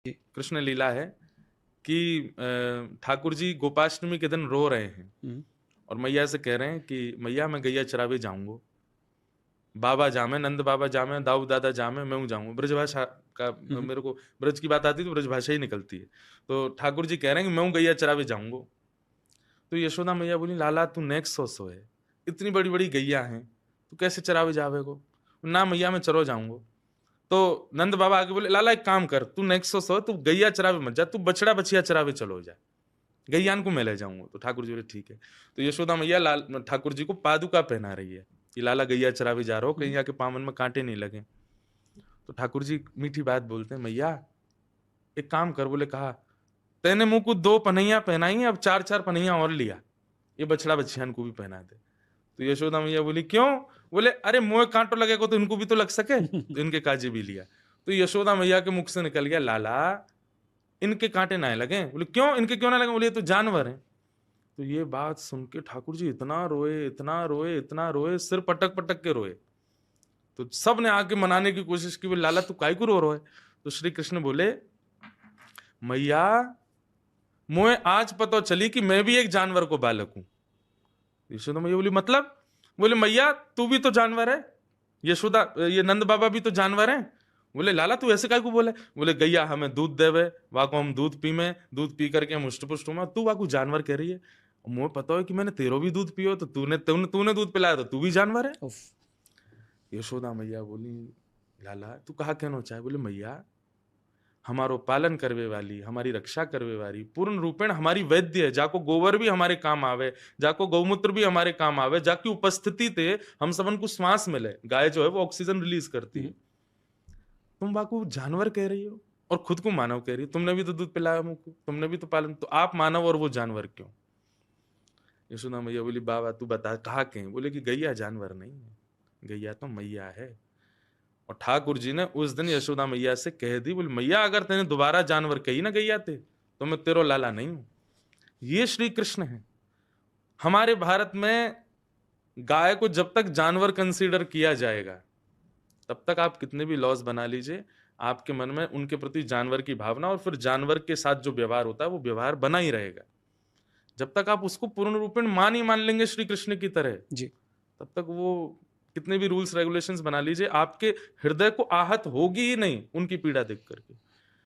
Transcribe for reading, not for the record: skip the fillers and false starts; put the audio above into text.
कृष्ण लीला है कि ठाकुर जी गोपाष्टमी के दिन रो रहे हैं और मैया से कह रहे हैं कि मैया मैं गैया चरावे जाऊंगा, बाबा जामे, नंद बाबा जामे, दाऊ दादा जामे, मैं जाऊंगा। ब्रजभाषा का मेरे को ब्रज की बात आती है तो ब्रजभाषा ही निकलती है। तो ठाकुर जी कह रहे हैं कि मैं गैया चरावे जाऊंगा। तो यशोदा मैया बोली लाला तू नेक्स्ट सो है, इतनी बड़ी बड़ी गैया हैं, तू कैसे चरावे जावे को? ना मैया मैं चरो जाऊंगा। तो नंद बाबा आगे बोले लाला एक काम कर, तू नेक्स्ट सो, तू गैया चरावे मत जा, तू बछड़ा बछिया चरावे चलो जा, गैयान को मैं ले जाऊंगा। तो ठाकुर जी बोले ठीक है। तो यशोदा मैया लाल ठाकुर जी को पादुका पहना रही है कि लाला गैया चरावे जा रहा हो, कहीं आके पामन में कांटे नहीं लगे। तो ठाकुर जी मीठी बात बोलते हैं, मैया एक काम कर। बोले कहा, तेने मुंह को 2 पनैया पहनाई, अब 4-4 पनैया और लिया, ये बछड़ा बछियान को भी पहना दे। तो यशोदा मैया बोली क्यों? बोले अरे मुंह कांटो लगेगा तो इनको भी तो लग सके, तो इनके काजे भी लिया। तो यशोदा मैया के मुख से निकल गया, लाला इनके कांटे ना लगे। बोले क्यों, इनके क्यों ना लगे? बोले ये तो जानवर है। तो ये बात सुन के ठाकुर जी इतना रोए, इतना रोए, इतना रोए, सिर पटक पटक के रोए। तो सब ने आके मनाने की कोशिश की, बोले लाला तू काय को रो रहा है? तो श्री कृष्ण बोले मैया मुझे आज पता चली कि मैं भी एक जानवर को बालक हूं। यशोदा मैया बोली मतलब? बोले मैया तू भी तो जानवर है, यशोदा ये नंद बाबा भी तो जानवर हैं। बोले लाला तू ऐसे काय को बोले? बोले गैया हमें दूध देवे, वाको हम दूध पी में, दूध पी करके हम हुष्ट पुष्ट हुआ, तू वाको जानवर कह रही है। मुझे पता है कि मैंने तेरो भी दूध पियो, तो तूने तूने तूने दूध पिलाया तो तू भी जानवर है। यशोदा मैया बोली लाला तू कहा कहना चाहे? बोले मैया हमारो पालन करवे वाली, हमारी रक्षा करवे वाली, पूर्ण रूपेण हमारी वैद्य है, जाको गोबर भी हमारे काम आवे, जाको गौमूत्र भी हमारे काम आवे, जाकी उपस्थिति थे हम सबन को श्वास मिले। गाय जो है वो ऑक्सीजन रिलीज करती है। तुम बाको जानवर कह रही हो और खुद को मानव कह रही हो। तुमने भी तो दूध पिलाया मुझको, तुमने भी तो पालन, तो आप मानव और वो जानवर क्यों? यशोदा मैया बोली बाबा तू बता कहा कहीं? बोले कि गैया जानवर नहीं है, गैया तो मैया है। और ठाकुर जी ने उस दिन यशोदा मैया से कह दी, बोले मैया अगर तेने दोबारा जानवर कही ना गैया थे तो मैं तेरो लाला नहीं हूं। ये श्री कृष्ण है। हमारे भारत में गाय को जब तक जानवर कंसीडर किया जाएगा तब तक आप कितने भी लॉज बना लीजिए, आपके मन में उनके प्रति जानवर की भावना और फिर जानवर के साथ जो व्यवहार होता है वो व्यवहार बना ही रहेगा। जब तक आप उसको पूर्ण रूपेण मान लेंगे श्री कृष्ण की तरह जी, तब तक वो कितने भी रूल्स रेगुलेशंस बना लीजिए, आपके हृदय को आहत होगी ही नहीं उनकी पीड़ा देख करके।